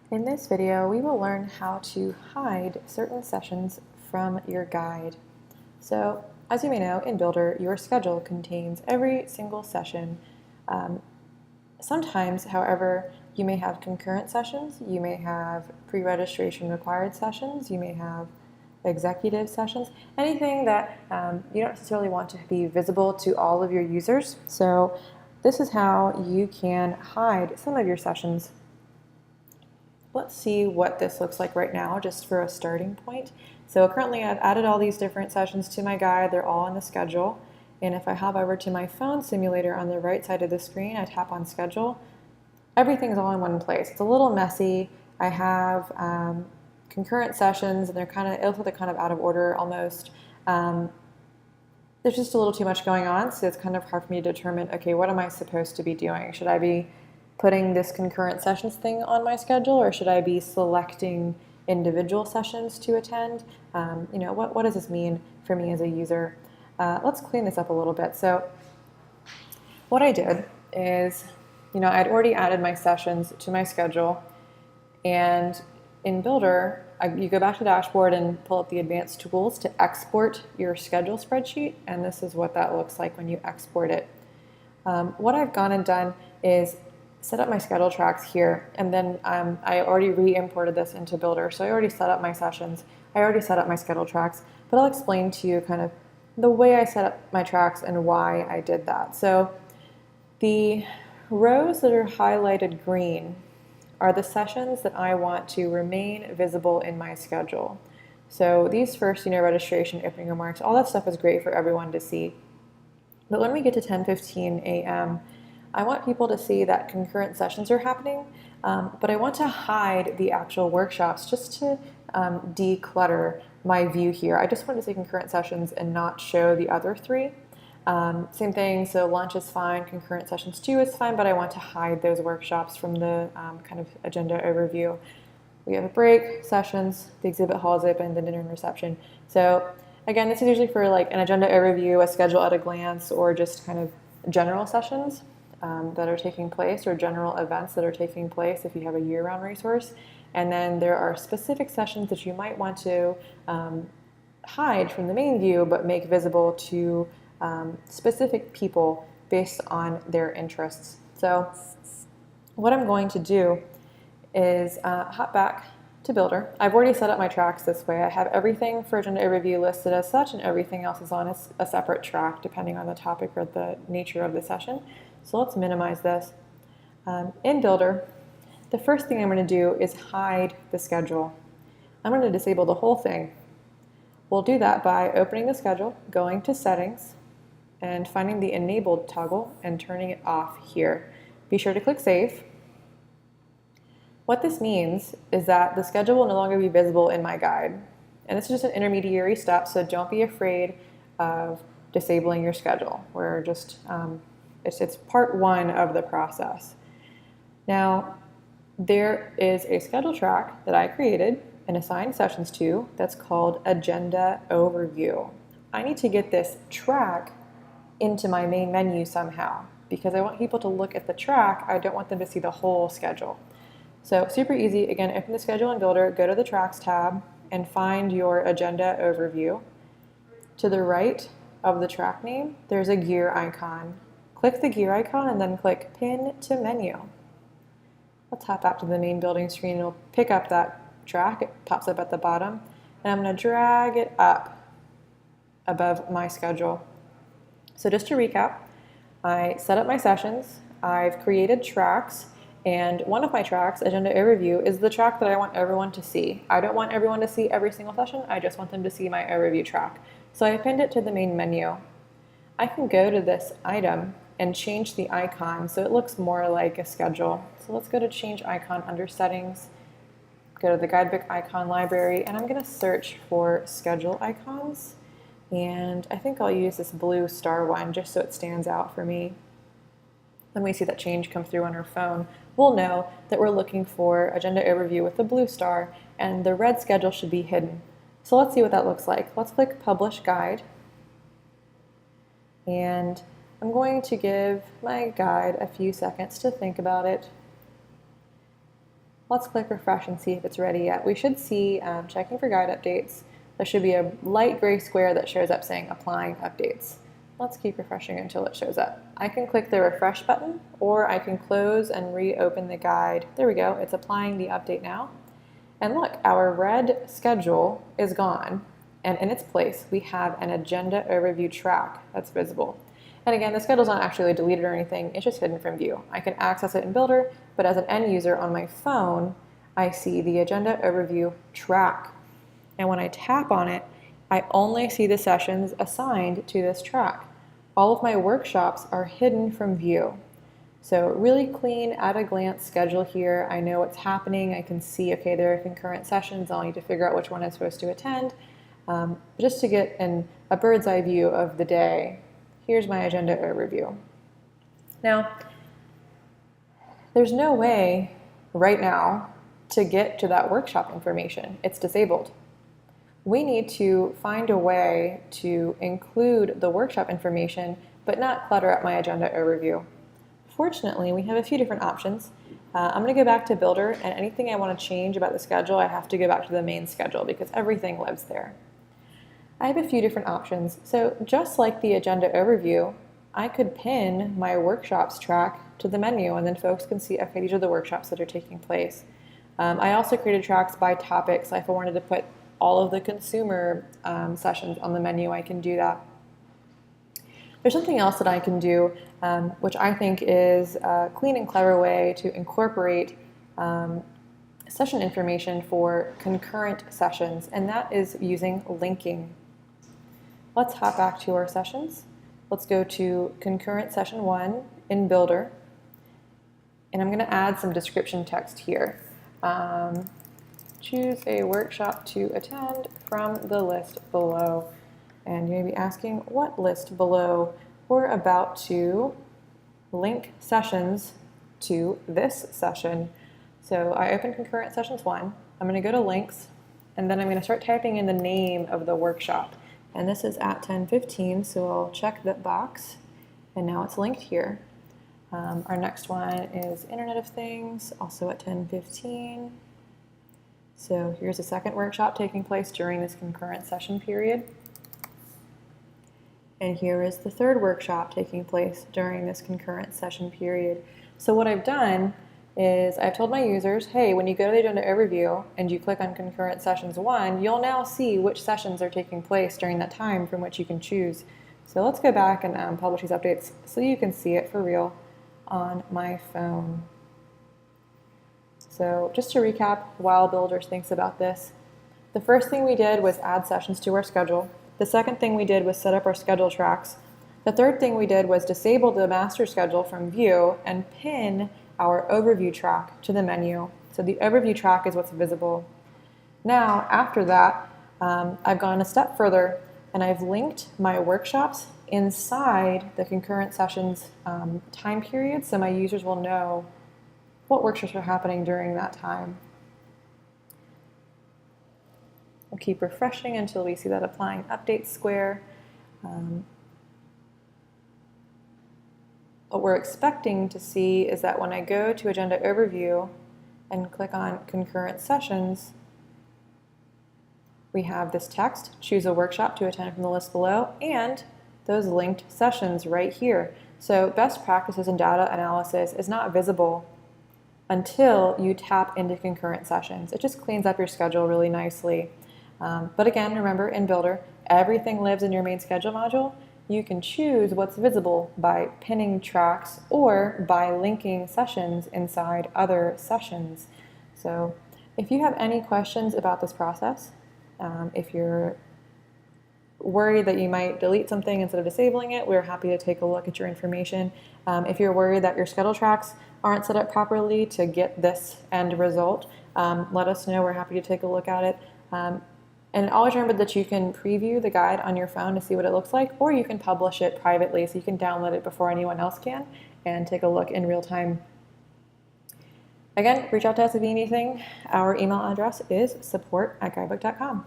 In this video, we will learn how to hide certain sessions from your guide. So, as you may know, in Builder, your schedule contains every single session. Sometimes, however, you may have concurrent sessions, you may have pre-registration required sessions, you may have executive sessions, anything that you don't necessarily want to be visible to all of your users. So this is how you can hide some of your sessions. Let's see what this looks like right now, just for a starting point. So currently I've added all these different sessions to my guide. They're all on the schedule. And if I hop over to my phone simulator on the right side of the screen, I tap on schedule. Everything's all in one place. It's a little messy. I have concurrent sessions, and it looks like they're kind of out of order almost. There's just a little too much going on, so it's kind of hard for me to determine, okay, what am I supposed to be doing? Should I be putting this concurrent sessions thing on my schedule, or should I be selecting individual sessions to attend? What does this mean for me as a user? Let's clean this up a little bit. So what I did is, I'd already added my sessions to my schedule, and in Builder, you go back to the dashboard and pull up the advanced tools to export your schedule spreadsheet, and this is what that looks like when you export it. What I've gone and done is set up my schedule tracks here, and then I already re-imported this into Builder, so I already set up my sessions, I already set up my schedule tracks, but I'll explain to you kind of the way I set up my tracks and why I did that. So the rows that are highlighted green are the sessions that I want to remain visible in my schedule. So these first, registration, opening remarks, all that stuff is great for everyone to see. But when we get to 10:15 a.m., I want people to see that concurrent sessions are happening, but I want to hide the actual workshops just to declutter my view here. I just want to see concurrent sessions and not show the other three. Same thing, so lunch is fine, concurrent sessions 2 is fine, but I want to hide those workshops from the kind of agenda overview. We have a break, sessions, the exhibit hall is open, the dinner and reception. So again, this is usually for like an agenda overview, a schedule at a glance, or just kind of general sessions that are taking place, or general events that are taking place if you have a year-round resource. And then there are specific sessions that you might want to hide from the main view but make visible to specific people based on their interests. So what I'm going to do is hop back to Builder. I've already set up my tracks this way. I have everything for agenda overview listed as such, and everything else is on a separate track depending on the topic or the nature of the session. So let's minimize this. In Builder, the first thing I'm going to do is hide the schedule. I'm going to disable the whole thing. We'll do that by opening the schedule, going to Settings, and finding the Enabled toggle and turning it off here. Be sure to click Save. What this means is that the schedule will no longer be visible in my guide. And this is just an intermediary step, so don't be afraid of disabling your schedule. We're just, it's part one of the process. Now, there is a schedule track that I created and assigned sessions to that's called Agenda Overview. I need to get this track into my main menu somehow because I want people to look at the track. I don't want them to see the whole schedule. So super easy. Again, open the schedule in Builder, go to the Tracks tab, and find your Agenda Overview. To the right of the track name, there's a gear icon. Click the gear icon and then click Pin to Menu. Let's hop back to the main building screen and it'll pick up that track. It pops up at the bottom, and I'm going to drag it up above my schedule. So just to recap, I set up my sessions, I've created tracks, and one of my tracks, Agenda Overview, is the track that I want everyone to see. I don't want everyone to see every single session, I just want them to see my overview track. So I pinned it to the main menu. I can go to this item and change the icon so it looks more like a schedule. So let's go to Change Icon under Settings, go to the Guidebook icon library, and I'm going to search for schedule icons. And I think I'll use this blue star one just so it stands out for me. When we see that change come through on our phone, we'll know that we're looking for Agenda Overview with the blue star, and the red schedule should be hidden. So let's see what that looks like. Let's click Publish Guide. And I'm going to give my guide a few seconds to think about it. Let's click refresh and see if it's ready yet. We should see checking for guide updates. There should be a light gray square that shows up saying applying updates. Let's keep refreshing until it shows up. I can click the refresh button, or I can close and reopen the guide. There we go, it's applying the update now. And look, our red schedule is gone, and in its place we have an agenda overview track that's visible. And again, the schedule's not actually deleted or anything, it's just hidden from view. I can access it in Builder, but as an end user on my phone, I see the agenda overview track. And when I tap on it, I only see the sessions assigned to this track. All of my workshops are hidden from view. So really clean at a glance schedule here. I know what's happening. I can see, okay, there are concurrent sessions. I'll need to figure out which one I'm supposed to attend. Just to get a bird's eye view of the day, here's my agenda overview. Now, there's no way right now to get to that workshop information. It's disabled. We need to find a way to include the workshop information, but not clutter up my agenda overview. Fortunately, we have a few different options. I'm going to go back to Builder, and anything I want to change about the schedule, I have to go back to the main schedule because everything lives there. I have a few different options. So just like the agenda overview, I could pin my workshops track to the menu, and then folks can see, okay, these are the workshops that are taking place. I also created tracks by topics. So if I wanted to put all of the consumer sessions on the menu, I can do that. There's something else that I can do, which I think is a clean and clever way to incorporate session information for concurrent sessions, and that is using linking. Let's hop back to our sessions. Let's go to concurrent session 1 in Builder, and I'm going to add some description text here. Choose a workshop to attend from the list below. And you may be asking, what list below? We're about to link sessions to this session. So I open concurrent sessions 1. I'm going to go to links, and then I'm going to start typing in the name of the workshop. And this is at 10:15, so I'll check that box. And now it's linked here. Our next one is Internet of Things, also at 10:15. So here's a second workshop taking place during this concurrent session period. And here is the third workshop taking place during this concurrent session period. So what I've done is I've told my users, hey, when you go to the agenda overview and you click on concurrent sessions 1, you'll now see which sessions are taking place during that time from which you can choose. So let's go back and publish these updates so you can see it for real on my phone. So just to recap, while Builder thinks about this, the first thing we did was add sessions to our schedule. The second thing we did was set up our schedule tracks. The third thing we did was disable the master schedule from view and pin our overview track to the menu. So the overview track is what's visible. Now, after that, I've gone a step further and I've linked my workshops inside the concurrent sessions time period, so my users will know what workshops are happening during that time. We'll keep refreshing until we see that applying update square. What we're expecting to see is that when I go to Agenda Overview and click on Concurrent Sessions, we have this text, choose a workshop to attend from the list below, and those linked sessions right here. So best practices in data analysis is not visible until you tap into concurrent sessions. It just cleans up your schedule really nicely. But again, remember in Builder, everything lives in your main schedule module. You can choose what's visible by pinning tracks or by linking sessions inside other sessions. So if you have any questions about this process, if you're worried that you might delete something instead of disabling it, we're happy to take a look at your information. If you're worried that your schedule tracks aren't set up properly to get this end result, let us know. We're happy to take a look at it. And always remember that you can preview the guide on your phone to see what it looks like, or you can publish it privately so you can download it before anyone else can and take a look in real time. Again, reach out to us if you need anything. Our email address is support@guidebook.com.